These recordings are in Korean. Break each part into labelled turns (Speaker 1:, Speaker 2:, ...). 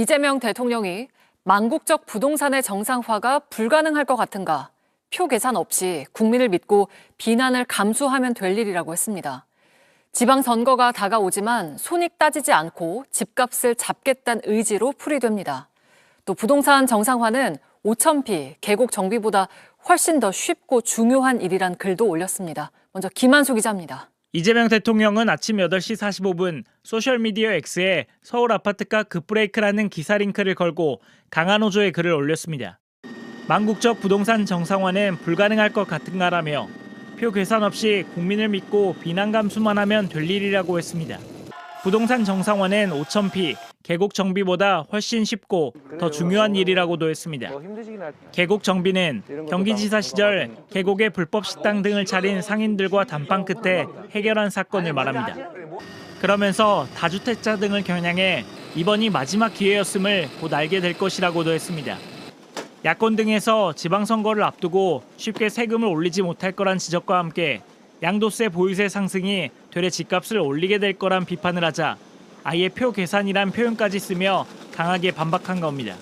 Speaker 1: 이재명 대통령이 망국적 부동산의 정상화가 불가능할 것 같은가 표 계산 없이 국민을 믿고 비난을 감수하면 될 일이라고 했습니다. 지방선거가 다가오지만 손익 따지지 않고 집값을 잡겠다는 의지로 풀이됩니다. 또 부동산 정상화는 5,000피 계곡 정비보다 훨씬 더 쉽고 중요한 일이란 글도 올렸습니다. 먼저 김한수 기자입니다.
Speaker 2: 이재명 대통령은 아침 8시 45분 소셜미디어 X에 서울 아파트가 급브레이크라는 기사 링크를 걸고 강한 호조의 글을 올렸습니다. 망국적 부동산 정상화는 불가능할 것 같은가라며 표 계산 없이 국민을 믿고 비난 감수만 하면 될 일이라고 했습니다. 부동산 정상화는 5,000피, 계곡 정비보다 훨씬 쉽고 더 중요한 일이라고도 했습니다. 계곡 정비는 경기지사 시절 계곡에 불법 식당 등을 차린 상인들과 담판 끝에 해결한 사건을 말합니다. 그러면서 다주택자 등을 겨냥해 이번이 마지막 기회였음을 곧 알게 될 것이라고도 했습니다. 야권 등에서 지방선거를 앞두고 쉽게 세금을 올리지 못할 거란 지적과 함께 양도세 보유세 상승이 되레 집값을 올리게 될 거란 비판을 하자 아예 표 계산이란 표현까지 쓰며 강하게 반박한 겁니다.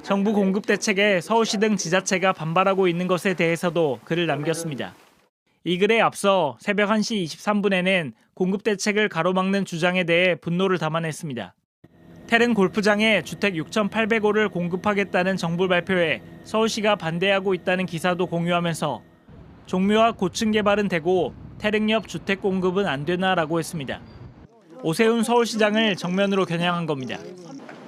Speaker 2: 정부 공급 대책에 서울시 등 지자체가 반발하고 있는 것에 대해서도 글을 남겼습니다. 이 글에 앞서 새벽 1시 23분에는 공급 대책을 가로막는 주장에 대해 분노를 담아냈습니다. 태릉 골프장에 주택 6,800호를 공급하겠다는 정부 발표에 서울시가 반대하고 있다는 기사도 공유하면서 종묘와 고층 개발은 되고 태릉 옆 주택 공급은 안 되나라고 했습니다. 오세훈 서울시장을 정면으로 겨냥한 겁니다.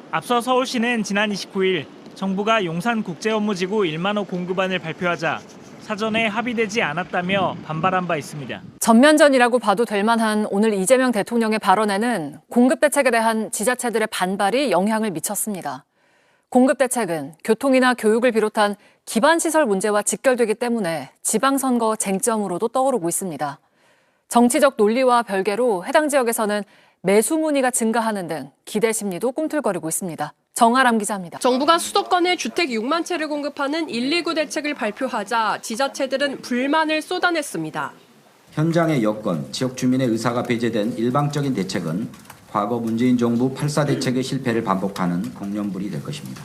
Speaker 2: 앞서 서울시는 지난 29일 정부가 용산국제업무지구 1만 호 공급안을 발표하자 사전에 합의되지 않았다며 반발한 바 있습니다.
Speaker 1: 전면전이라고 봐도 될 만한 오늘 이재명 대통령의 발언에는 공급 대책에 대한 지자체들의 반발이 영향을 미쳤습니다. 공급 대책은 교통이나 교육을 비롯한 기반시설 문제와 직결되기 때문에 지방선거 쟁점으로도 떠오르고 있습니다. 정치적 논리와 별개로 해당 지역에서는 매수 문의가 증가하는 등 기대 심리도 꿈틀거리고 있습니다. 정아람 기자입니다.
Speaker 3: 정부가 수도권에 주택 6만 채를 공급하는 129 대책을 발표하자 지자체들은 불만을 쏟아냈습니다.
Speaker 4: 현장의 여건, 지역 주민의 의사가 배제된 일방적인 대책은 과거 문재인 정부 8.4 대책의 실패를 반복하는 공연불이 될 것입니다.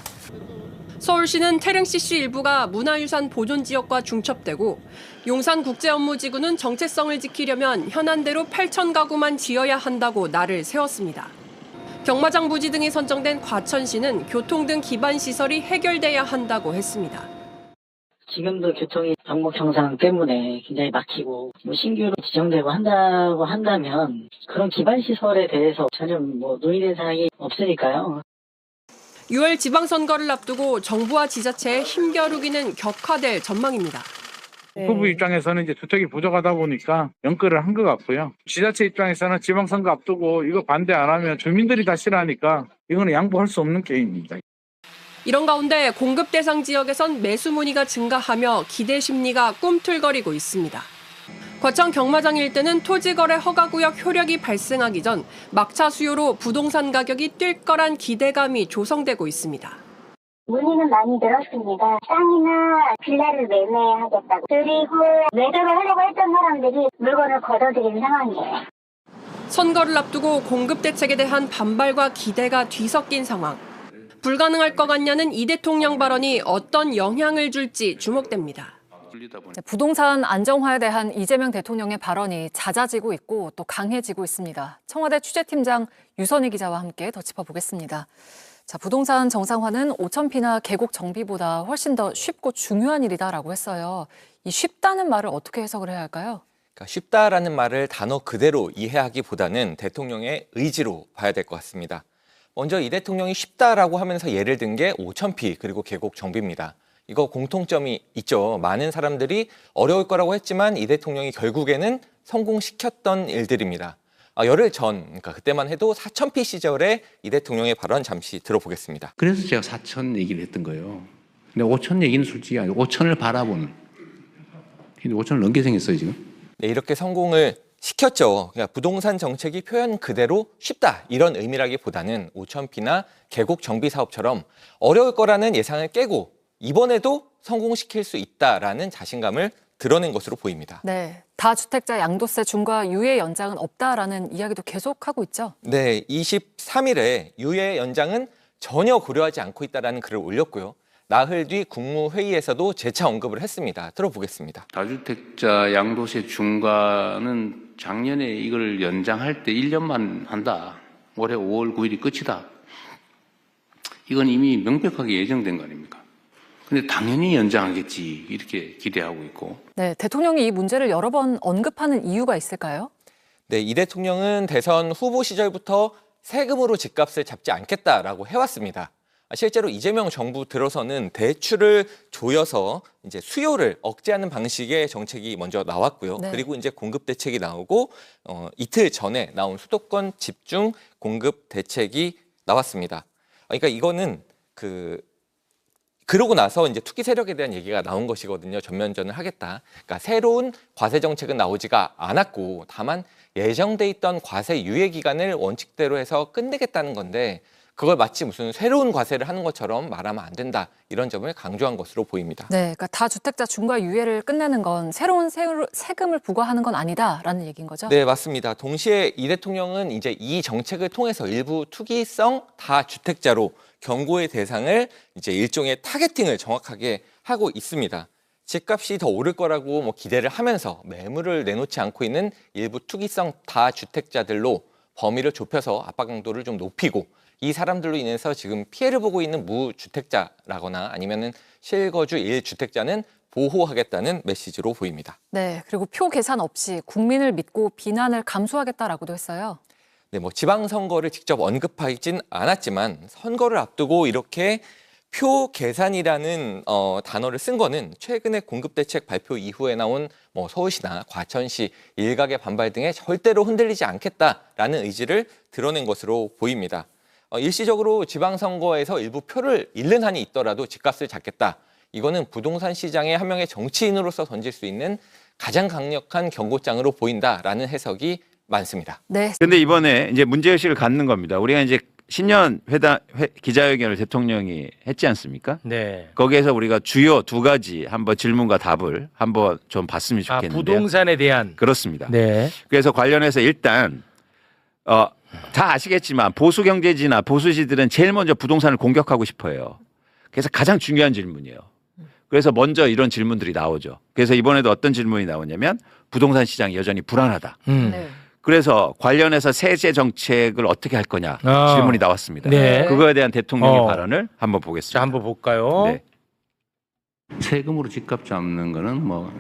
Speaker 3: 서울시는 태릉 CC 일부가 문화유산 보존지역과 중첩되고 용산국제업무지구는 정체성을 지키려면 현안대로 8,000가구만 지어야 한다고 날을 세웠습니다. 경마장 부지 등이 선정된 과천시는 교통 등 기반시설이 해결돼야 한다고 했습니다.
Speaker 5: 지금도 교통이 방목 형상 때문에 굉장히 막히고 신규로 지정되고 한다고 한다면 그런 기반시설에 대해서 전혀 논의된 사항이 없으니까요.
Speaker 3: 6월 지방선거를 앞두고 정부와 지자체의 힘겨루기는 격화될 전망입니다.
Speaker 6: 후보 입장에서는 이제 주택이 부족하다 보니까 연끌을 한 것 같고요. 지자체 입장에서는 지방선거 앞두고 이거 반대 안 하면 주민들이 다 싫어하니까 이거는 양보할 수 없는 게임입니다.
Speaker 3: 이런 가운데 공급 대상 지역에선 매수 문의가 증가하며 기대 심리가 꿈틀거리고 있습니다. 과천 경마장 일대는 토지거래 허가구역 효력이 발생하기 전 막차 수요로 부동산 가격이 뛸 거란 기대감이 조성되고 있습니다.
Speaker 7: 문의는 많이 늘었습니다. 땅이나 빌라를 매매하겠다고. 그리고 매도를 하려고 했던 사람들이 물건을 걷어들이는 상황이에요.
Speaker 3: 선거를 앞두고 공급 대책에 대한 반발과 기대가 뒤섞인 상황. 불가능할 것 같냐는 이 대통령 발언이 어떤 영향을 줄지 주목됩니다.
Speaker 1: 부동산 안정화에 대한 이재명 대통령의 발언이 잦아지고 있고 또 강해지고 있습니다. 청와대 취재팀장 유선희 기자와 함께 더 짚어보겠습니다. 자, 부동산 정상화는 5,000피나 계곡 정비보다 훨씬 더 쉽고 중요한 일이다라고 했어요. 이 쉽다는 말을 어떻게 해석을 해야 할까요?
Speaker 8: 그러니까 쉽다라는 말을 단어 그대로 이해하기보다는 대통령의 의지로 봐야 될 것 같습니다. 먼저 이 대통령이 쉽다라고 하면서 예를 든 게 5,000피 그리고 계곡 정비입니다. 이거 공통점이 있죠. 많은 사람들이 어려울 거라고 했지만 이 대통령이 결국에는 성공시켰던 일들입니다. 열흘 전, 그러니까 그때만 해도 4,000피 시절에 이 대통령의 발언 잠시 들어보겠습니다.
Speaker 9: 그래서 제가 4,000 얘기를 했던 거예요. 근데 5,000 얘기는 솔직히 아니고 5,000을 바라보는. 근데 5,000을 넘게 생겼어요, 지금.
Speaker 8: 네, 이렇게 성공을 시켰죠. 그러니까 부동산 정책이 표현 그대로 쉽다 이런 의미라기보다는 5,000피나 계곡 정비 사업처럼 어려울 거라는 예상을 깨고 이번에도 성공시킬 수 있다라는 자신감을 드러낸 것으로 보입니다.
Speaker 1: 네, 다주택자 양도세 중과 유예 연장은 없다라는 이야기도 계속하고 있죠.
Speaker 8: 네, 23일에 유예 연장은 전혀 고려하지 않고 있다라는 글을 올렸고요. 나흘 뒤 국무회의에서도 재차 언급을 했습니다. 들어보겠습니다.
Speaker 9: 다주택자 양도세 중과는 작년에 이걸 연장할 때 1년만 한다. 올해 5월 9일이 끝이다. 이건 이미 명백하게 예정된 거 아닙니까? 근데 당연히 연장하겠지 이렇게 기대하고 있고.
Speaker 1: 네, 대통령이 이 문제를 여러 번 언급하는 이유가 있을까요?
Speaker 8: 네, 이 대통령은 대선 후보 시절부터 세금으로 집값을 잡지 않겠다라고 해왔습니다. 실제로 이재명 정부 들어서는 대출을 조여서 이제 수요를 억제하는 방식의 정책이 먼저 나왔고요.
Speaker 1: 네.
Speaker 8: 그리고 이제 공급 대책이 나오고 이틀 전에 나온 수도권 집중 공급 대책이 나왔습니다. 그러니까 이거는 그러고 나서 이제 투기 세력에 대한 얘기가 나온 것이거든요. 전면전을 하겠다. 그러니까 새로운 과세 정책은 나오지가 않았고 다만 예정돼 있던 과세 유예 기간을 원칙대로 해서 끝내겠다는 건데 그걸 마치 무슨 새로운 과세를 하는 것처럼 말하면 안 된다. 이런 점을 강조한 것으로 보입니다.
Speaker 1: 네, 그러니까 다주택자 중과 유예를 끝내는 건 새로운 세금을 부과하는 건 아니다라는 얘기인 거죠?
Speaker 8: 네, 맞습니다. 동시에 이 대통령은 이제 이 정책을 통해서 일부 투기성 다주택자로 경고의 대상을 이제 일종의 타겟팅을 정확하게 하고 있습니다. 집값이 더 오를 거라고 기대를 하면서 매물을 내놓지 않고 있는 일부 투기성 다주택자들로 범위를 좁혀서 압박 강도를 좀 높이고 이 사람들로 인해서 지금 피해를 보고 있는 무주택자라거나 아니면은 실거주 1주택자는 보호하겠다는 메시지로 보입니다.
Speaker 1: 네, 그리고 표 계산 없이 국민을 믿고 비난을 감수하겠다라고도 했어요.
Speaker 8: 네, 지방선거를 직접 언급하진 않았지만 선거를 앞두고 이렇게 표 계산이라는 단어를 쓴 거는 최근에 공급대책 발표 이후에 나온 서울시나 과천시 일각의 반발 등에 절대로 흔들리지 않겠다라는 의지를 드러낸 것으로 보입니다. 일시적으로 지방선거에서 일부 표를 잃는 한이 있더라도 집값을 잡겠다. 이거는 부동산 시장의 한 명의 정치인으로서 던질 수 있는 가장 강력한 경고장으로 보인다라는 해석이 많습니다.
Speaker 1: 네.
Speaker 10: 근데 이번에 이제 문제의식을 갖는 겁니다. 우리가 이제 신년 기자회견을 대통령이 했지 않습니까?
Speaker 11: 네.
Speaker 10: 거기에서 우리가 주요 두 가지 한번 질문과 답을 한번 좀 봤으면 좋겠는데.
Speaker 11: 부동산에 대한.
Speaker 10: 그렇습니다.
Speaker 11: 네.
Speaker 10: 그래서 관련해서 일단 다 아시겠지만 보수 경제지나 보수지들은 제일 먼저 부동산을 공격하고 싶어요. 그래서 가장 중요한 질문이에요. 그래서 먼저 이런 질문들이 나오죠. 그래서 이번에도 어떤 질문이 나오냐면 부동산 시장이 여전히 불안하다.
Speaker 1: 네.
Speaker 10: 그래서 관련해서 세제 정책을 어떻게 할 거냐 질문이 나왔습니다.
Speaker 11: 네.
Speaker 10: 그거에 대한 대통령의 발언을 한번 보겠습니다.
Speaker 11: 자, 한번 볼까요?
Speaker 10: 네.
Speaker 9: 세금으로 집값 잡는 거는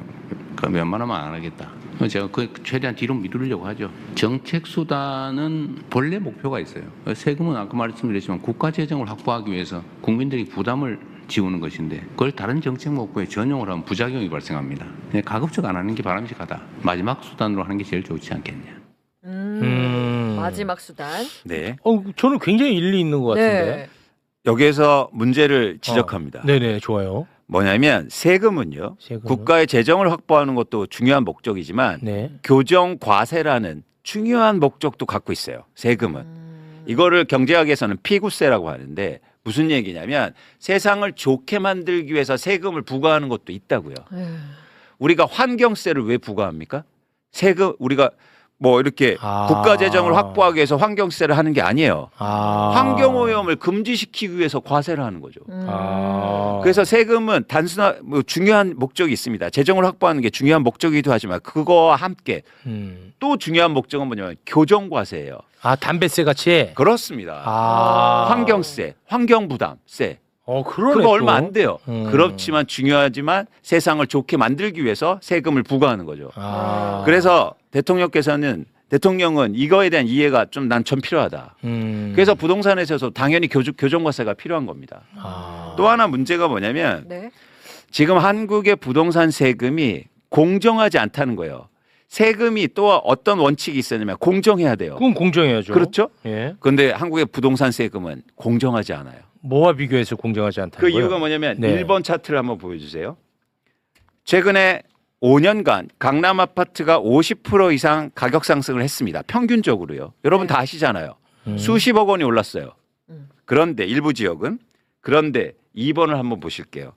Speaker 9: 웬만하면 안 하겠다. 제가 최대한 뒤로 미루려고 하죠. 정책 수단은 본래 목표가 있어요. 세금은 아까 말씀드렸지만 국가 재정을 확보하기 위해서 국민들이 부담을 지우는 것인데 그걸 다른 정책 목표에 전용을 하면 부작용이 발생합니다. 가급적 안 하는 게 바람직하다. 마지막 수단으로 하는 게 제일 좋지 않겠냐.
Speaker 12: 마지막 수단.
Speaker 10: 네.
Speaker 11: 저는 굉장히 일리 있는 것 같은데.
Speaker 12: 네.
Speaker 10: 여기에서 문제를 지적합니다.
Speaker 11: 네네, 좋아요.
Speaker 10: 뭐냐면 세금은요. 국가의 재정을 확보하는 것도 중요한 목적이지만
Speaker 11: 네.
Speaker 10: 교정 과세라는 중요한 목적도 갖고 있어요. 세금은. 이거를 경제학에서는 피구세라고 하는데 무슨 얘기냐면 세상을 좋게 만들기 위해서 세금을 부과하는 것도 있다고요. 우리가 환경세를 왜 부과합니까? 세금 우리가 이렇게 국가 재정을 확보하기 위해서 환경세를 하는 게 아니에요. 환경오염을 금지시키기 위해서 과세를 하는 거죠. 그래서 세금은 단순한 중요한 목적이 있습니다. 재정을 확보하는 게 중요한 목적이기도 하지만 그거와 함께 또 중요한 목적은 뭐냐면 교정과세예요.
Speaker 11: 담배세 같이?
Speaker 10: 그렇습니다. 환경세, 환경부담세.
Speaker 11: 그러네,
Speaker 10: 그거 얼마
Speaker 11: 또.
Speaker 10: 안 돼요. 그렇지만 중요하지만 세상을 좋게 만들기 위해서 세금을 부과하는 거죠. 그래서 대통령은 이거에 대한 이해가 좀 필요하다. 그래서 부동산에 있어서 당연히 교정과세가 필요한 겁니다. 또 하나 문제가 뭐냐면
Speaker 12: 네.
Speaker 10: 지금 한국의 부동산 세금이 공정하지 않다는 거예요. 세금이 또 어떤 원칙이 있었냐면 공정해야 돼요.
Speaker 11: 그건 공정해야죠.
Speaker 10: 그렇죠?
Speaker 11: 예.
Speaker 10: 그런데 한국의 부동산 세금은 공정하지 않아요.
Speaker 11: 뭐와 비교해서 공정하지 않다는
Speaker 10: 그
Speaker 11: 거예요?
Speaker 10: 이유가 뭐냐면
Speaker 11: 네.
Speaker 10: 1번 차트를 한번 보여주세요. 최근에 5년간 강남 아파트가 50% 이상 가격 상승을 했습니다. 평균적으로요. 여러분 다 아시잖아요. 수십억 원이 올랐어요. 그런데 일부 지역은. 그런데 2번을 한번 보실게요.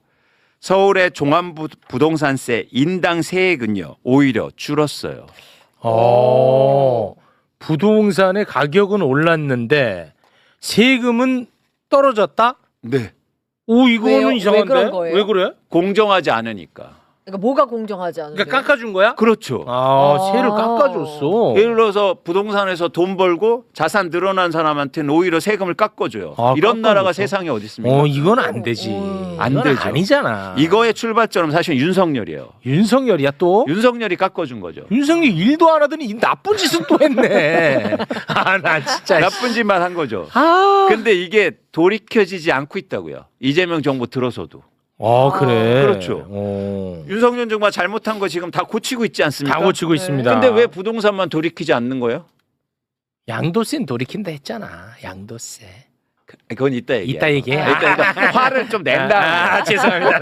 Speaker 10: 서울의 종합부동산세 인당 세액은요. 오히려 줄었어요.
Speaker 11: 부동산의 가격은 올랐는데 세금은 떨어졌다?
Speaker 10: 네.
Speaker 11: 오 이거는
Speaker 12: 왜요?
Speaker 11: 이상한데?
Speaker 12: 왜 그런 거예요?
Speaker 11: 왜 그래?
Speaker 10: 공정하지 않으니까.
Speaker 12: 그러니까 뭐가 공정하지 않은데?
Speaker 11: 그러니까 깎아준 거야?
Speaker 10: 그렇죠.
Speaker 11: 세를 깎아줬어.
Speaker 10: 예를 들어서 부동산에서 돈 벌고 자산 늘어난 사람한테는 오히려 세금을 깎아줘요. 이런 나라가 세상에 어디 있습니까?
Speaker 11: 이건 안 되지.
Speaker 10: 안
Speaker 11: 이건
Speaker 10: 되죠.
Speaker 11: 아니잖아.
Speaker 10: 이거의 출발점은 사실 윤석열이에요.
Speaker 11: 윤석열이야 또?
Speaker 10: 윤석열이 깎아준 거죠.
Speaker 11: 윤석열 일도 안 하더니 이 나쁜 짓은 또 했네. 나 진짜.
Speaker 10: 나쁜 짓만 한 거죠. 근데 이게 돌이켜지지 않고 있다고요. 이재명 정부 들어서도.
Speaker 11: 그래.
Speaker 10: 그렇죠. 윤석열 정부가 잘못한 거 지금 다 고치고 있지 않습니까?
Speaker 11: 다 고치고 있습니다.
Speaker 10: 근데 왜 부동산만 돌이키지 않는 거예요?
Speaker 11: 양도세는 돌이킨다 했잖아. 양도세.
Speaker 10: 그건 이따 얘기해.
Speaker 11: 이따 얘기해.
Speaker 10: 이따 화를 좀 낸 다음에.
Speaker 11: 죄송합니다.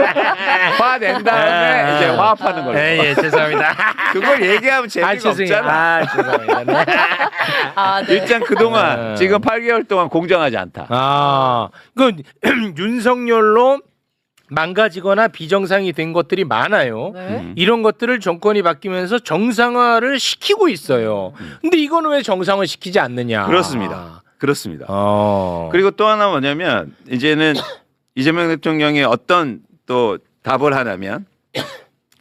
Speaker 10: 화 낸 다음에 이제 화합하는 걸로.
Speaker 11: 예, 죄송합니다.
Speaker 10: 그걸 얘기하면 재미가 없잖아.
Speaker 11: 죄송합니다. 네.
Speaker 12: 네.
Speaker 10: 일단 그동안 지금 8개월 동안 공정하지 않다.
Speaker 11: 그 윤석열로 망가지거나 비정상이 된 것들이 많아요.
Speaker 12: 네.
Speaker 11: 이런 것들을 정권이 바뀌면서 정상화를 시키고 있어요. 근데 이거는 왜 정상화 시키지 않느냐?
Speaker 10: 그렇습니다. 그렇습니다. 그리고 또 하나 뭐냐면 이제는 이재명 대통령이 어떤 또 답을 하냐면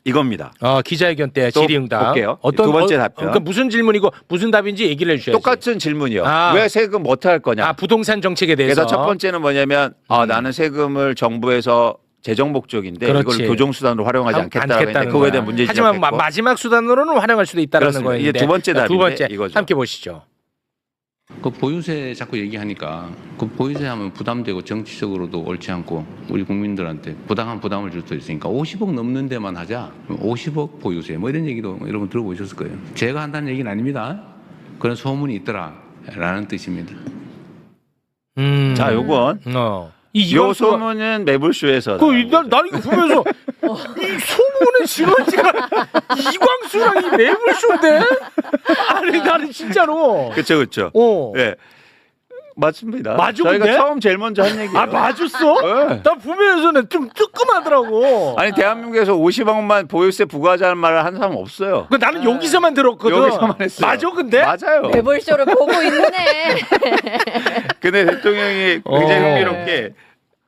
Speaker 10: 이겁니다.
Speaker 11: 기자회견 때
Speaker 10: 또
Speaker 11: 질의응답.
Speaker 10: 볼게요. 두 번째 답변.
Speaker 11: 그러니까 무슨 질문이고 무슨 답인지 얘기를 해주셔야지.
Speaker 10: 똑같은 질문이요. 왜 세금 못 할 거냐?
Speaker 11: 부동산 정책에 대해서.
Speaker 10: 그래서 첫 번째는 뭐냐면 나는 세금을 정부에서 재정 목적인데
Speaker 11: 그렇지.
Speaker 10: 이걸 교정 수단으로 활용하지 않겠다라고 했는데 그거에 대한 문제
Speaker 11: 하지만
Speaker 10: 지적했고.
Speaker 11: 마지막 수단으로는 활용할 수도 있다라는 거예요.
Speaker 10: 이게 두 번째 답인데
Speaker 11: 두 번째
Speaker 10: 이거죠.
Speaker 11: 함께 보시죠.
Speaker 9: 그 보유세 자꾸 얘기하니까 그 보유세 하면 부담되고 정치적으로도 옳지 않고 우리 국민들한테 부당한 부담을 줄 수 있으니까 50억 넘는 데만 하자. 50억 보유세 뭐 이런 얘기도 여러분 들어보셨을 거예요. 제가 한다는 얘기는 아닙니다. 그런 소문이 있더라라는 뜻입니다.
Speaker 10: 자, 요건 요 소문은 매불쇼에서
Speaker 11: 난 이거 보면서 이 소문의 진원지가 이광수랑 이 매불쇼인데? 아니 나는 진짜로.
Speaker 10: 그렇죠. 예. 맞습니다.
Speaker 11: 맞아,
Speaker 10: 저희가
Speaker 11: 근데?
Speaker 10: 처음 제일 먼저 한 얘기예요.
Speaker 11: 맞았어?
Speaker 10: 네.
Speaker 11: 나 보면서는 좀 뜨끔하더라고.
Speaker 10: 아니 대한민국에서 50억만 보유세 부과하자는 말을 한 사람 없어요.
Speaker 11: 나는 여기서만 들었거든.
Speaker 10: 여기서만 했어요.
Speaker 11: 맞아 근데?
Speaker 10: 맞아요.
Speaker 12: 매불쇼를 보고 있네.
Speaker 10: 근데 대통령이 굉장히 흥미롭게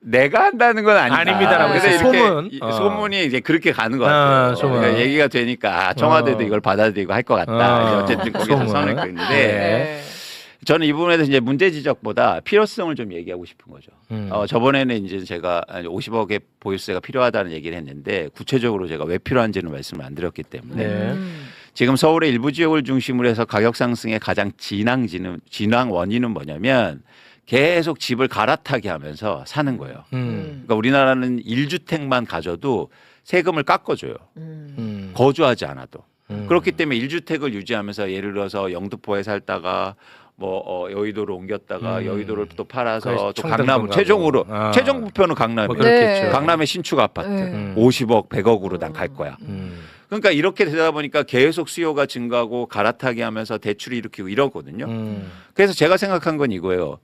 Speaker 10: 내가 한다는 건 아니다.
Speaker 11: 아닙니다라고
Speaker 10: 근데
Speaker 11: 했어요.
Speaker 10: 이렇게
Speaker 11: 소문.
Speaker 10: 소문이 이제 그렇게 가는 것 같아요.
Speaker 11: 소문.
Speaker 10: 그러니까 얘기가 되니까 청와대도 이걸 받아들이고 할 것 같다. 이제 어쨌든 거기서
Speaker 11: 소문.
Speaker 10: 선을 그는데
Speaker 12: 네.
Speaker 10: 저는 이 부분에서 이제 문제 지적보다 필요성을 좀 얘기하고 싶은 거죠. 저번에는 이제 제가 50억의 보유세가 필요하다는 얘기를 했는데 구체적으로 제가 왜 필요한지는 말씀을 안 드렸기 때문에 지금 서울의 일부 지역을 중심으로 해서 가격 상승의 가장 진앙 원인은 뭐냐면 계속 집을 갈아타게 하면서 사는 거예요. 그러니까 우리나라는 1주택만 가져도 세금을 깎아줘요. 거주하지 않아도. 그렇기 때문에 1주택을 유지하면서 예를 들어서 영등포에 살다가 뭐 여의도로 옮겼다가 여의도를 또 팔아서 또 강남 최종으로 최종 목표는 강남이에요.
Speaker 12: 네.
Speaker 10: 강남의 신축 아파트 50억 100억으로 난 갈 거야. 그러니까 이렇게 되다 보니까 계속 수요가 증가하고 갈아타게 하면서 대출을 일으키고 이러거든요. 그래서 제가 생각한 건 이거예요.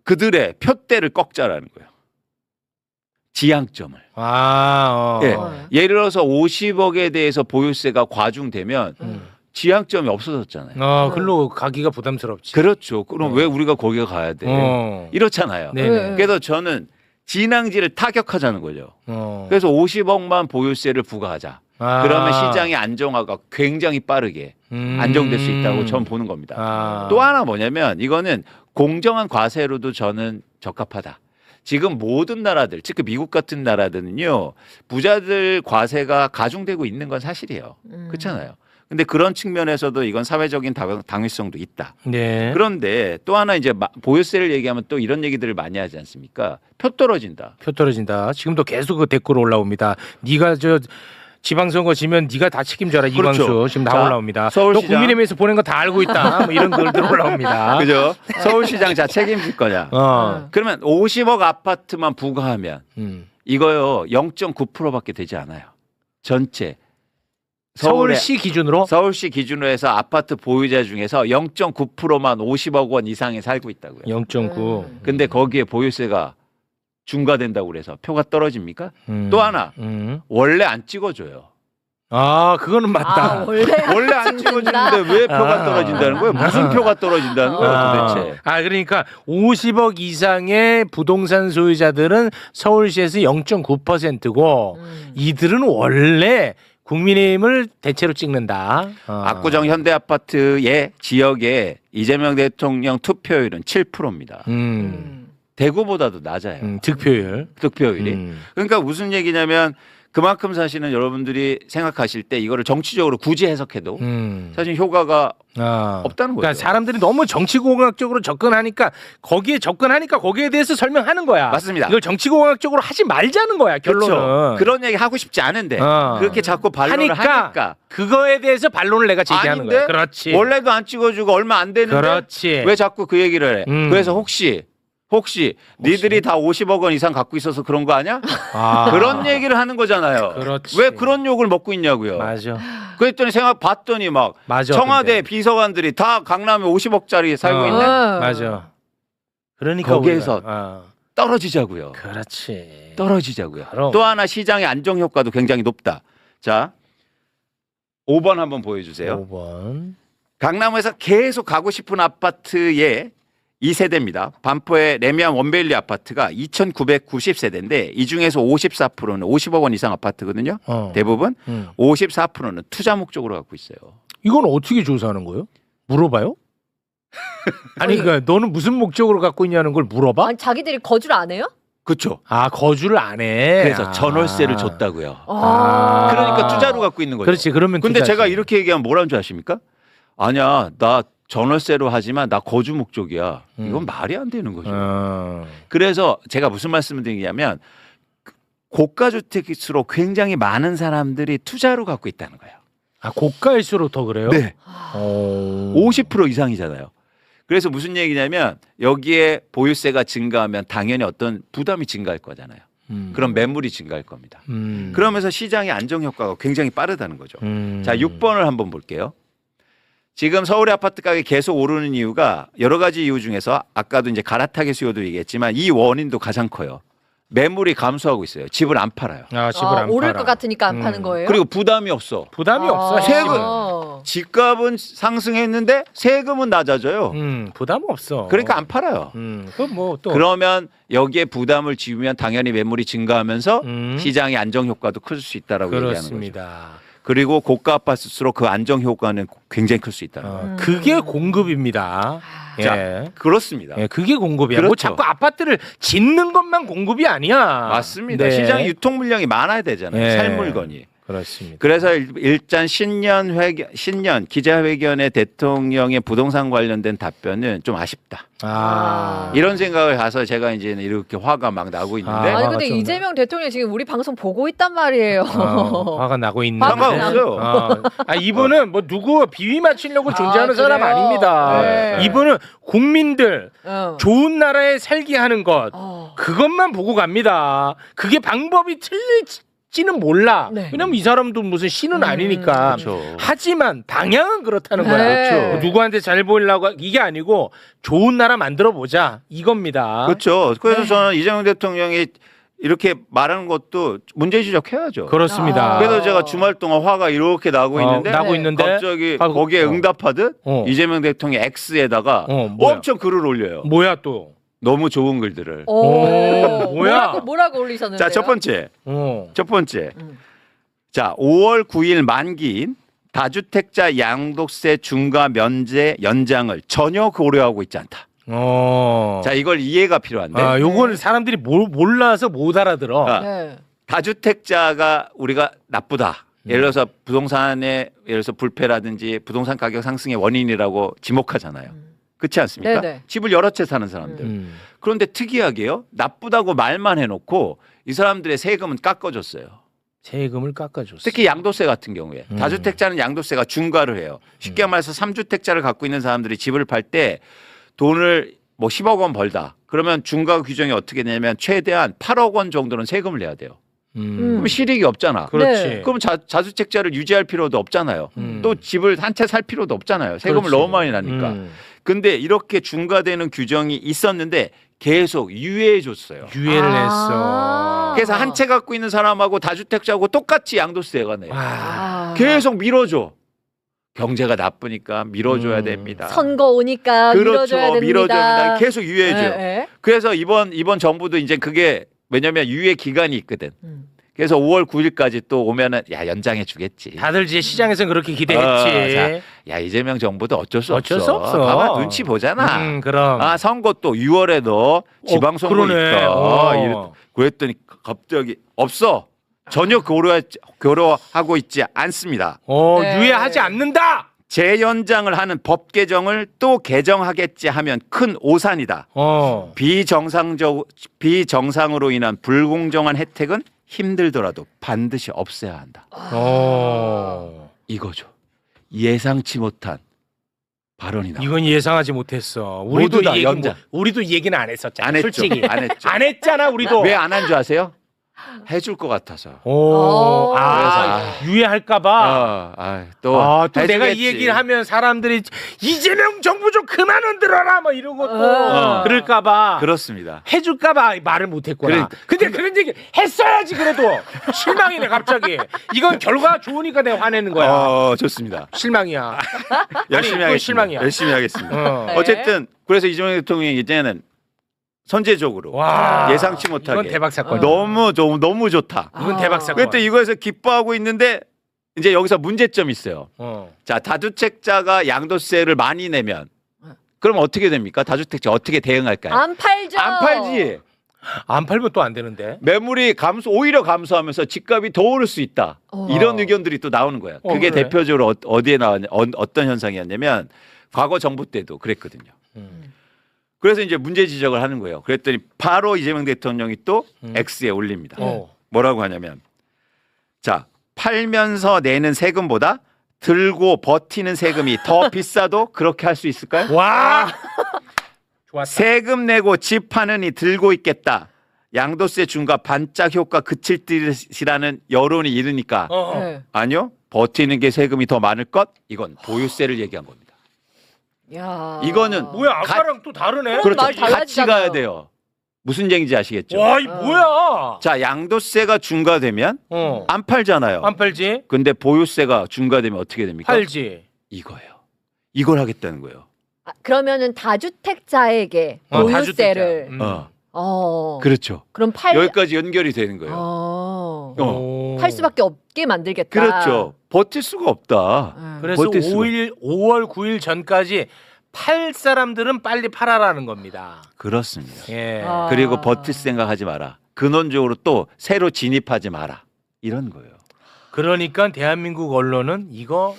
Speaker 10: 그들의 표대를 꺾자라는 거예요. 지향점을. 예. 예를 들어서 50억에 대해서 보유세가 과중되면 지향점이 없어졌잖아요.
Speaker 11: 글로 가기가 부담스럽지.
Speaker 10: 그렇죠. 그럼 왜 우리가 거기에 가야 돼? 이렇잖아요.
Speaker 11: 네네.
Speaker 10: 그래서 저는 진앙지를 타격하자는 거죠. 그래서 50억만 보유세를 부과하자. 그러면 시장의 안정화가 굉장히 빠르게 안정될 수 있다고 저는 보는 겁니다. 또 하나 뭐냐면 이거는 공정한 과세로도 저는 적합하다. 지금 모든 나라들, 특히 미국 같은 나라들은요, 부자들 과세가 가중되고 있는 건 사실이에요. 그렇잖아요. 근데 그런 측면에서도 이건 사회적인 당위성도 있다.
Speaker 11: 네.
Speaker 10: 그런데 또 하나 이제 보유세를 얘기하면 또 이런 얘기들을 많이 하지 않습니까? 표 떨어진다.
Speaker 11: 표 떨어진다. 지금도 계속 그 댓글 올라옵니다. 네가 지방선거 지면 네가 다 책임져라.
Speaker 10: 그렇죠.
Speaker 11: 이광수 지금 다
Speaker 10: 자,
Speaker 11: 올라옵니다.
Speaker 10: 서울시장.
Speaker 11: 너 국민의힘에서 보낸 거 다 알고 있다. 뭐 이런 글들 올라옵니다.
Speaker 10: 그죠? 서울시장 자 책임질 거냐? 그러면 50억 아파트만 부과하면 이거요 0.9%밖에 되지 않아요. 전체
Speaker 11: 서울시 기준으로
Speaker 10: 해서 아파트 보유자 중에서 0.9%만 50억 원 이상에 살고 있다고요.
Speaker 11: 0.9.
Speaker 10: 근데 거기에 보유세가 중과된다고 그래서 표가 떨어집니까? 또 하나 원래 안 찍어줘요.
Speaker 11: 아, 그거는 맞다.
Speaker 10: 원래 안 찍어주는데 왜 표가 떨어진다는 거예요? 무슨 표가 떨어진다는 거예요, 도대체?
Speaker 11: 그러니까 50억 이상의 부동산 소유자들은 서울시에서 0.9%고 이들은 원래 국민의힘을 대체로 찍는다.
Speaker 10: 압구정 현대아파트의 지역에 이재명 대통령 투표율은 7%입니다. 대구보다도 낮아요. 득표율이. 그러니까 무슨 얘기냐면 그만큼 사실은 여러분들이 생각하실 때 이거를 정치적으로 굳이 해석해도 사실 효과가 없다는 거죠.
Speaker 11: 그러니까 사람들이 너무 정치공학적으로 접근하니까 거기에 대해서 설명하는 거야.
Speaker 10: 맞습니다.
Speaker 11: 이걸 정치공학적으로 하지 말자는 거야, 결론은.
Speaker 10: 그렇죠. 그런 얘기 하고 싶지 않은데 그렇게 자꾸 반론을 하니까
Speaker 11: 그거에 대해서 반론을 내가 제기하는
Speaker 10: 아닌데?
Speaker 11: 거야. 그렇지.
Speaker 10: 원래도 안 찍어주고 얼마 안 되는데
Speaker 11: 그렇지.
Speaker 10: 왜 자꾸 그 얘기를 해? 그래서 혹시 니들이 다 50억 원 이상 갖고 있어서 그런 거 아니야? 그런 얘기를 하는 거잖아요.
Speaker 11: 그렇지.
Speaker 10: 왜 그런 욕을 먹고 있냐고요.
Speaker 11: 맞아.
Speaker 10: 그랬더니 봤더니 막
Speaker 11: 맞아,
Speaker 10: 청와대
Speaker 11: 근데.
Speaker 10: 비서관들이 다 강남에 50억짜리 살고 있네.
Speaker 11: 맞아. 그러니까
Speaker 10: 거기에서
Speaker 11: 우리가,
Speaker 10: 떨어지자고요.
Speaker 11: 그렇지.
Speaker 10: 떨어지자고요.
Speaker 11: 그럼.
Speaker 10: 또 하나 시장의 안정 효과도 굉장히 높다. 자, 5번 한번 보여주세요.
Speaker 11: 5번.
Speaker 10: 강남에서 계속 가고 싶은 아파트에 2세대입니다. 반포의 레미안 원밸리 아파트가 2,990세대인데 이 중에서 54%는 50억 원 이상 아파트거든요. 대부분 54%는 투자 목적으로 갖고 있어요.
Speaker 11: 이건 어떻게 조사하는 거예요? 물어봐요? 아니 그러니까 너는 무슨 목적으로 갖고 있냐는 걸 물어봐?
Speaker 12: 아니, 자기들이 거주를 안 해요?
Speaker 10: 그렇죠.
Speaker 11: 거주를 안 해.
Speaker 10: 그래서 전월세를 줬다고요.
Speaker 12: 아.
Speaker 10: 그러니까 투자로 갖고 있는 거죠.
Speaker 11: 그렇지. 그러면
Speaker 10: 근데
Speaker 11: 투자지.
Speaker 10: 제가 이렇게 얘기하면 뭐라는 줄 아십니까? 아니야, 나 전월세로 하지만 나 거주 목적이야. 이건 말이 안 되는 거죠. 그래서 제가 무슨 말씀을 드리냐면 고가 주택일수록 굉장히 많은 사람들이 투자로 갖고 있다는 거예요.
Speaker 11: 고가일수록 더 그래요?
Speaker 10: 네. 50% 이상이잖아요. 그래서 무슨 얘기냐면 여기에 보유세가 증가하면 당연히 어떤 부담이 증가할 거잖아요. 그럼 매물이 증가할 겁니다. 그러면서 시장의 안정 효과가 굉장히 빠르다는 거죠. 자, 6번을 한번 볼게요. 지금 서울의 아파트 가격이 계속 오르는 이유가 여러 가지 이유 중에서 아까도 이제 갈아타기 수요도 얘기했지만 이 원인도 가장 커요. 매물이 감소하고 있어요. 집을 안 팔아요.
Speaker 11: 집을 안
Speaker 12: 오를
Speaker 11: 팔아.
Speaker 12: 것 같으니까 안 파는 거예요?
Speaker 10: 그리고 부담이 없어.
Speaker 11: 부담이 없어.
Speaker 10: 세금. 집값은 상승했는데 세금은 낮아져요.
Speaker 11: 부담 없어.
Speaker 10: 그러니까 안 팔아요.
Speaker 11: 그럼 뭐 또.
Speaker 10: 그러면 여기에 부담을 지우면 당연히 매물이 증가하면서 시장의 안정 효과도 클 수 있다라고 얘기하는 거죠.
Speaker 11: 그렇습니다.
Speaker 10: 그리고 고가 아파트일수록 그 안정 효과는 굉장히 클 수 있다는 거예요.
Speaker 11: 그게 공급입니다.
Speaker 10: 자, 그렇습니다.
Speaker 11: 그게 공급이야.
Speaker 10: 그렇죠.
Speaker 11: 뭐 자꾸 아파트를 짓는 것만 공급이 아니야.
Speaker 10: 맞습니다.
Speaker 11: 네.
Speaker 10: 시장에 유통 물량이 많아야 되잖아요.
Speaker 11: 네.
Speaker 10: 살 물건이.
Speaker 11: 그렇습니다.
Speaker 10: 그래서 일단 신년 기자회견에 대통령의 부동산 관련된 답변은 좀 아쉽다. 이런 생각을 가서 제가 이제 이렇게 화가 막 나고 있는데.
Speaker 12: 아니 근데 이재명 대통령이 지금 우리 방송 보고 있단 말이에요.
Speaker 11: 화가 나고 있는.
Speaker 10: 상관없어요.
Speaker 11: 이분은 뭐 누구 비위 맞추려고 존재하는
Speaker 12: 그래요?
Speaker 11: 사람 아닙니다.
Speaker 12: 네.
Speaker 11: 이분은 국민들 좋은 나라에 살게 하는 것 그것만 보고 갑니다. 그게 방법이 틀릴지는 몰라.
Speaker 12: 네.
Speaker 11: 왜냐면 이 사람도 무슨 신은 아니니까.
Speaker 10: 그렇죠.
Speaker 11: 하지만 방향은 그렇다는 거야.
Speaker 12: 네.
Speaker 11: 그렇죠. 누구한테 잘 보이려고 이게 아니고 좋은 나라 만들어 보자 이겁니다.
Speaker 10: 그렇죠. 그래서 저는 이재명 대통령이 이렇게 말하는 것도 문제 지적해야죠.
Speaker 11: 그렇습니다.
Speaker 10: 그래서 제가 주말 동안 화가 이렇게 나고 있는데,
Speaker 11: 있는데
Speaker 10: 갑자기 거기에 응답하듯 이재명 대통령이 X에다가 엄청 글을 올려요.
Speaker 11: 뭐야 또?
Speaker 10: 너무 좋은 글들을.
Speaker 11: 뭐야?
Speaker 12: 뭐라고 올리셨는데요?
Speaker 10: 자, 첫 번째. 자, 5월 9일 만기인 다주택자 양도세 중과 면제 연장을 전혀 고려하고 있지 않다. 자, 이걸 이해가 필요한데.
Speaker 11: 요걸 사람들이 몰라서 못 알아들어.
Speaker 12: 네.
Speaker 10: 다주택자가 우리가 나쁘다. 예를 들어서 부동산의 예를 들어서 불패라든지 부동산 가격 상승의 원인이라고 지목하잖아요. 그렇지 않습니까?
Speaker 12: 네네.
Speaker 10: 집을 여러 채 사는 사람들. 그런데 특이하게요. 나쁘다고 말만 해놓고 이 사람들의 세금은 깎아줬어요.
Speaker 11: 세금을 깎아줬어요.
Speaker 10: 특히 양도세 같은 경우에 다주택자는 양도세가 중과를 해요. 쉽게 말해서 3주택자를 갖고 있는 사람들이 집을 팔 때 돈을 뭐 10억 원 벌다. 그러면 중과 규정이 어떻게 되냐면 최대한 8억 원 정도는 세금을 내야 돼요. 그럼 실익이 없잖아.
Speaker 11: 그렇지.
Speaker 12: 네.
Speaker 10: 그럼 자주택자를 유지할 필요도 없잖아요. 또 집을 한 채 살 필요도 없잖아요. 세금을
Speaker 11: 그렇지.
Speaker 10: 너무 많이 나니까. 근데 이렇게 중과되는 규정이 있었는데 계속 유예해 줬어요.
Speaker 11: 유예를 했어.
Speaker 10: 그래서 한 채 갖고 있는 사람하고 다주택자하고 똑같이 양도세가 내요. 계속 밀어줘. 경제가 나쁘니까 밀어줘야 됩니다.
Speaker 12: 선거 오니까
Speaker 10: 그렇죠.
Speaker 12: 밀어줘야 됩니다.
Speaker 10: 밀어줍니다. 계속 유예해줘요.
Speaker 12: 네.
Speaker 10: 그래서 이번 정부도 이제 그게 왜냐면 유예 기간이 있거든. 그래서 5월 9일까지 또 오면은 야 연장해 주겠지.
Speaker 11: 다들 이제 시장에서는 그렇게 기대했지.
Speaker 10: 야 이재명 정부도 어쩔 수
Speaker 11: 어쩔
Speaker 10: 없어.
Speaker 11: 수 없어.
Speaker 10: 봐봐 눈치 보잖아.
Speaker 11: 그럼.
Speaker 10: 아 선거 또 6월에 너 지방선거
Speaker 11: 그러네.
Speaker 10: 있다. 그랬더니 갑자기 없어. 전혀 고려하고 있지 않습니다.
Speaker 12: 네.
Speaker 11: 유예하지 않는다.
Speaker 10: 재연장을 하는 법 개정을 또 개정하겠지 하면 큰 오산이다. 비정상으로 인한 불공정한 혜택은 힘들더라도 반드시 없애야 한다. 이거죠. 예상치 못한 발언이다.
Speaker 11: 이건 예상하지 못했어. 우리도
Speaker 10: 모두 다
Speaker 11: 이
Speaker 10: 연장.
Speaker 11: 우리도 이 얘기는 안 했었잖아.
Speaker 10: 안 했죠.
Speaker 11: 솔직히
Speaker 10: 안 했죠.
Speaker 11: 안 했잖아. 우리도.
Speaker 10: 왜 안 한 줄 아세요? 해줄 것 같아서.
Speaker 11: 유예할까봐.
Speaker 10: 또
Speaker 11: 내가 이
Speaker 10: 해주겠지.
Speaker 11: 얘기를 하면 사람들이 이재명 정부 좀 그만 흔들어라 뭐 이러고 또 그럴까봐.
Speaker 10: 그렇습니다.
Speaker 11: 해줄까봐 말을 못했구나. 근데 그런 얘기 했어야지 그래도. 실망이네 갑자기. 이건 결과 좋으니까 내가 화내는 거야.
Speaker 10: 좋습니다.
Speaker 11: 실망이야.
Speaker 10: 열심히
Speaker 11: 아니,
Speaker 10: 하겠습니다.
Speaker 11: 실망이야.
Speaker 10: 열심히 하겠습니다.
Speaker 12: 네.
Speaker 10: 어쨌든 그래서 이재명 대통령이 이제는 선제적으로 예상치 못하게
Speaker 11: 이건 대박 사건.
Speaker 10: 너무 좋다.
Speaker 11: 이건 대박 사건.
Speaker 10: 그때 이거에서 기뻐하고 있는데 이제 여기서 문제점이 있어요. 자 다주택자가 양도세를 많이 내면 그럼 어떻게 됩니까? 다주택자 어떻게 대응할까요?
Speaker 12: 안 팔죠.
Speaker 10: 안 팔지.
Speaker 11: 안 팔면 또 안 되는데.
Speaker 10: 매물이 오히려 감소하면서 집값이 더 오를 수 있다. 이런 의견들이 또 나오는 거야. 그게
Speaker 11: 그래?
Speaker 10: 대표적으로 어디에 나왔냐? 어떤 현상이었냐면 과거 정부 때도 그랬거든요. 그래서 이제 문제 지적을 하는 거예요. 그랬더니 바로 이재명 대통령이 또 X에 올립니다. 뭐라고 하냐면 자 팔면서 내는 세금보다 들고 버티는 세금이 더 비싸도 그렇게 할 수 있을까요?
Speaker 11: 와. 좋았다.
Speaker 10: 세금 내고 집 파느니 들고 있겠다. 양도세 중과 반짝 효과 그칠 듯이라는 여론이 이르니까
Speaker 12: 네.
Speaker 10: 아니요. 버티는 게 세금이 더 많을 것? 이건 보유세를 얘기한 겁니다.
Speaker 12: 야.
Speaker 10: 이거는
Speaker 11: 뭐야 아까랑 또 다르네.
Speaker 10: 그렇죠.
Speaker 12: 말
Speaker 10: 같이
Speaker 12: 달라지잖아요.
Speaker 10: 가야 돼요. 무슨 얘기인지 아시겠죠?
Speaker 11: 와, 이 뭐야?
Speaker 10: 자, 양도세가 중과되면 안 팔잖아요.
Speaker 11: 안 팔지?
Speaker 10: 근데 보유세가 중과되면 어떻게 됩니까?
Speaker 11: 팔지.
Speaker 10: 이거예요. 이걸 하겠다는 거예요.
Speaker 12: 그러면은 다주택자에게 보유세를.
Speaker 10: 그렇죠.
Speaker 12: 그럼
Speaker 10: 여기까지 연결이 되는 거예요.
Speaker 12: 팔 수밖에 없게 만들겠다.
Speaker 10: 그렇죠. 버틸 수가 없다.
Speaker 11: 그래서
Speaker 10: 버틸 수가.
Speaker 11: 5월 9일 전까지 팔 사람들은 빨리 팔아라는 겁니다.
Speaker 10: 그렇습니다.
Speaker 11: 예.
Speaker 10: 그리고 버틸 생각하지 마라. 근원적으로 또 새로 진입하지 마라. 이런 거예요.
Speaker 11: 그러니까 대한민국 언론은 이거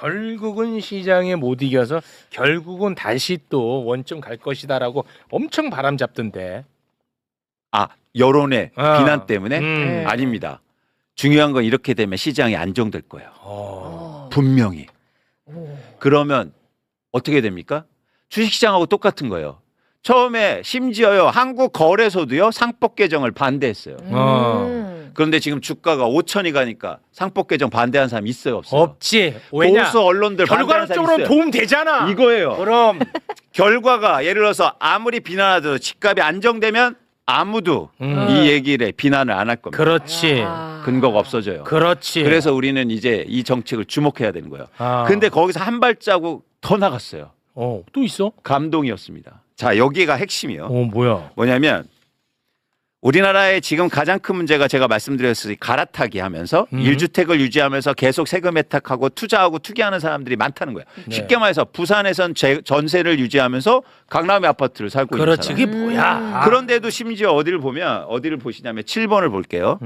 Speaker 11: 결국은 시장에 못 이겨서 결국은 다시 또 원점 갈 것이다라고 엄청 바람 잡던데.
Speaker 10: 여론의 비난 때문에? 아닙니다. 중요한 건 이렇게 되면 시장이 안정될 거예요. 분명히. 그러면 어떻게 됩니까? 주식시장하고 똑같은 거예요. 처음에 심지어요 한국 거래소도요 상법 개정을 반대했어요. 그런데 지금 주가가 5천이 가니까 상법 개정 반대하는 사람 있어요, 없어요?
Speaker 11: 없지. 왜냐?
Speaker 10: 보수 언론들 반대하는 사람
Speaker 11: 결과적으로
Speaker 10: 있어요.
Speaker 11: 도움 되잖아.
Speaker 10: 이거예요.
Speaker 11: 그럼
Speaker 10: 결과가 예를 들어서 아무리 비난하더라도 집값이 안정되면 아무도 이 얘기를 비난을 안 할 겁니다.
Speaker 11: 그렇지.
Speaker 10: 근거가 없어져요.
Speaker 11: 그렇지.
Speaker 10: 그래서 우리는 이제 이 정책을 주목해야 되는 거예요. 근데 거기서 한 발자국 더 나갔어요.
Speaker 11: 또 있어?
Speaker 10: 감동이었습니다. 자, 여기가 핵심이요.
Speaker 11: 뭐야?
Speaker 10: 뭐냐면 우리나라의 지금 가장 큰 문제가 제가 말씀드렸듯이 갈아타기 하면서 1주택을 유지하면서 계속 세금 혜택하고 투자하고 투기하는 사람들이 많다는 거예요.
Speaker 11: 네.
Speaker 10: 쉽게 말해서 부산에선 전세를 유지하면서 강남의 아파트를 살고 있는
Speaker 11: 그렇지.
Speaker 10: 사람.
Speaker 11: 그게 뭐야?
Speaker 10: 그런데도 심지어 어디를 보시냐면 7번을 볼게요.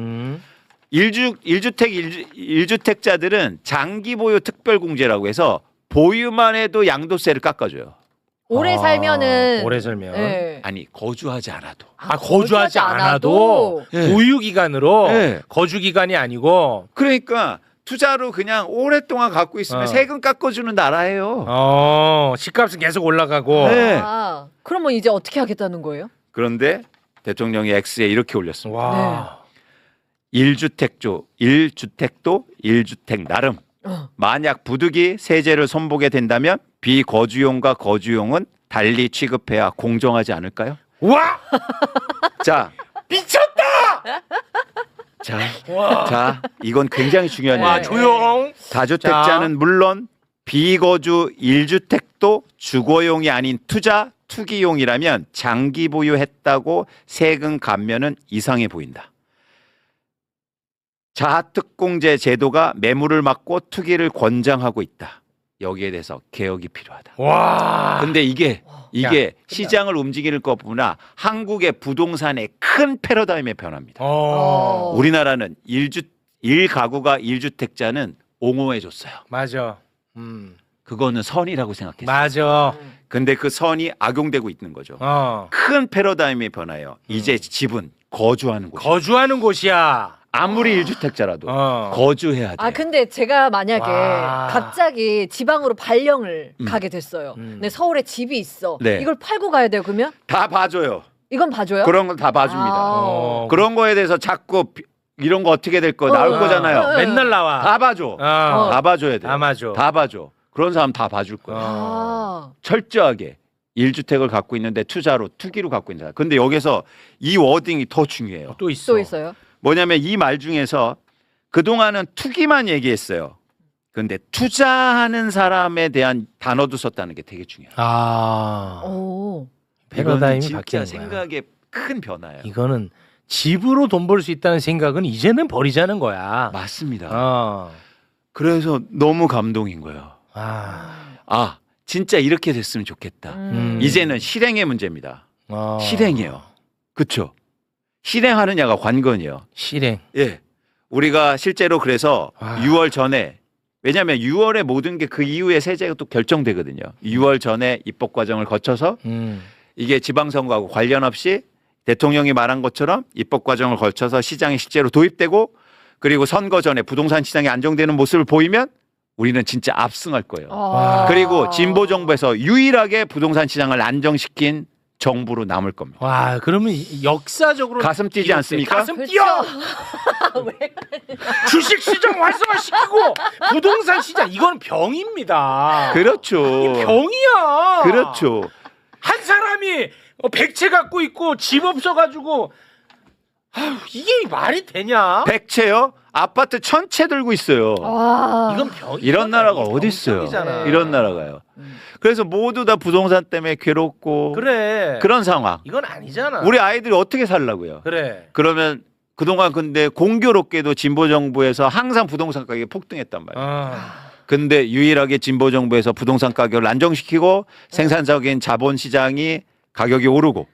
Speaker 10: 1주택자들은 장기 보유 특별공제라고 해서 보유만 해도 양도세를 깎아줘요.
Speaker 12: 오래 살면은
Speaker 11: 오래 살면
Speaker 12: 네.
Speaker 10: 아니 거주하지 않아도.
Speaker 11: 거주하지 않아도
Speaker 10: 네.
Speaker 11: 보유 기간으로
Speaker 10: 네.
Speaker 11: 거주 기간이 아니고
Speaker 10: 그러니까 투자로 그냥 오랫동안 갖고 있으면 세금 깎아주는 나라예요.
Speaker 11: 집값은 계속 올라가고.
Speaker 10: 네.
Speaker 12: 그러면 이제 어떻게 하겠다는 거예요?
Speaker 10: 그런데 대통령이 X에 이렇게 올렸습니다.
Speaker 11: 와.
Speaker 10: 1주택도 1주택 나름. 만약 부득이 세제를 손보게 된다면 비거주용과 거주용은 달리 취급해야 공정하지 않을까요?
Speaker 11: 와!
Speaker 10: 자,
Speaker 11: 미쳤다!
Speaker 10: 자, 이건 굉장히 중요한
Speaker 11: 와,
Speaker 10: 얘기예요.
Speaker 11: 조용.
Speaker 10: 다주택자는 물론 비거주 1주택도 주거용이 아닌 투자, 투기용이라면 장기 보유했다고 세금 감면은 이상해 보인다. 자하특공제 제도가 매물을 막고 투기를 권장하고 있다. 여기에 대해서 개혁이 필요하다.
Speaker 11: 와.
Speaker 10: 근데 이게
Speaker 11: 야,
Speaker 10: 시장을 움직일 것보다 한국의 부동산의 큰 패러다임의 변화입니다. 우리나라는 1가구가 1주택자는 옹호해 줬어요.
Speaker 11: 맞아.
Speaker 10: 그거는 선이라고 생각했어요.
Speaker 11: 맞아.
Speaker 10: 근데 그 선이 악용되고 있는 거죠. 큰 패러다임의 변화예요. 이제 집은 거주하는 곳.
Speaker 11: 거주하는 곳이야.
Speaker 10: 아무리 1주택자라도 거주해야 돼요.
Speaker 12: 아 근데 제가 만약에
Speaker 11: 와.
Speaker 12: 갑자기 지방으로 발령을 가게 됐어요. 근데 서울에 집이 있어.
Speaker 10: 네.
Speaker 12: 이걸 팔고 가야 돼요 그러면?
Speaker 10: 다 봐줘요.
Speaker 12: 이건 봐줘요?
Speaker 10: 그런 건 다 봐줍니다.
Speaker 12: 아.
Speaker 10: 그런 거에 대해서 자꾸 이런 거 어떻게 될 거 나올 거잖아요.
Speaker 11: 맨날 나와.
Speaker 10: 다 봐줘. 다 봐줘야 돼.
Speaker 11: 다 봐줘.
Speaker 10: 다 봐줘. 그런 사람 다 봐줄 거야.
Speaker 12: 아.
Speaker 10: 철저하게 1주택을 갖고 있는데 투자로 투기로 갖고 있는 사람. 근데 여기서 이 워딩이 더 중요해요.
Speaker 11: 또 있어.
Speaker 12: 또 있어요?
Speaker 10: 뭐냐면 이 말 중에서 그동안은 투기만 얘기했어요. 근데 투자하는 사람에 대한 단어도 썼다는 게 되게 중요해요.
Speaker 12: 오.
Speaker 11: 패러다임이
Speaker 10: 진짜
Speaker 11: 바뀌는 거야.
Speaker 10: 생각의 큰 변화예요.
Speaker 11: 이거는 집으로 돈 벌 수 있다는 생각은 이제는 버리자는 거야.
Speaker 10: 맞습니다. 그래서 너무 감동인 거예요. 진짜 이렇게 됐으면 좋겠다. 이제는 실행의 문제입니다. 실행이에요. 그렇죠? 실행하느냐가 관건이에요.
Speaker 11: 실행.
Speaker 10: 예. 우리가 실제로 그래서 6월 전에 왜냐하면 6월에 모든 게 그 이후에 세제가 또 결정되거든요. 6월 전에 입법 과정을 거쳐서 이게 지방선거하고 관련 없이 대통령이 말한 것처럼 입법 과정을 거쳐서 시장에 실제로 도입되고 그리고 선거 전에 부동산 시장이 안정되는 모습을 보이면 우리는 진짜 압승할 거예요. 그리고 진보 정부에서 유일하게 부동산 시장을 안정시킨 정부로 남을 겁니다.
Speaker 11: 와, 그러면 역사적으로
Speaker 10: 가슴 뛰지 않습니까?
Speaker 11: 가슴 뛰어. 주식 시장 활성화시키고 부동산 시장 이건 병입니다.
Speaker 10: 그렇죠.
Speaker 11: 이 병이야.
Speaker 10: 그렇죠.
Speaker 11: 한 사람이 백채 갖고 있고 집 없어가지고 이게 말이 되냐?
Speaker 10: 백채요? 아파트 1000채 들고 있어요.
Speaker 11: 이건 병.
Speaker 10: 이런 나라가 어디 있어요? 이런 나라가요. 그래서 모두 다 부동산 때문에 괴롭고
Speaker 11: 그래.
Speaker 10: 그런 상황.
Speaker 11: 이건 아니잖아.
Speaker 10: 우리 아이들이 어떻게 살라고요?
Speaker 11: 그래.
Speaker 10: 그러면 그동안 근데 공교롭게도 진보 정부에서 항상 부동산 가격이 폭등했단 말이에요. 근데 유일하게 진보 정부에서 부동산 가격을 안정시키고 생산적인 자본 시장이 가격이 오르고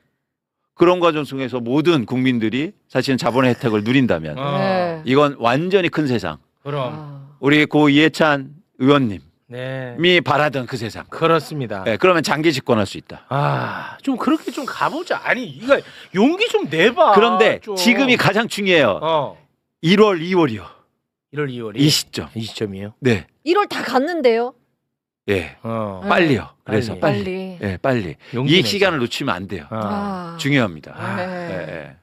Speaker 10: 그런 과정 속에서 모든 국민들이 사실은 자본의 혜택을 누린다면 이건 완전히 큰 세상.
Speaker 11: 그럼
Speaker 10: 우리 고 이해찬 의원님이
Speaker 11: 네.
Speaker 10: 바라던 그 세상.
Speaker 11: 그렇습니다.
Speaker 10: 네, 그러면 장기 집권할 수 있다.
Speaker 11: 좀 그렇게 좀 가보자. 아니, 이거 용기 좀 내봐.
Speaker 10: 그런데
Speaker 11: 좀.
Speaker 10: 지금이 가장 중요해요. 1월, 2월이요.
Speaker 11: 1월, 2월이
Speaker 10: 이 시점.
Speaker 11: 이 시점이에요?
Speaker 10: 네.
Speaker 12: 1월 다 갔는데요.
Speaker 10: 예. 빨리요. 그래서
Speaker 12: 빨리.
Speaker 10: 예, 빨리.
Speaker 11: 용기
Speaker 10: 이
Speaker 11: 내자.
Speaker 10: 시간을 놓치면 안 돼요. 중요합니다.
Speaker 12: 네.
Speaker 10: 예, 예.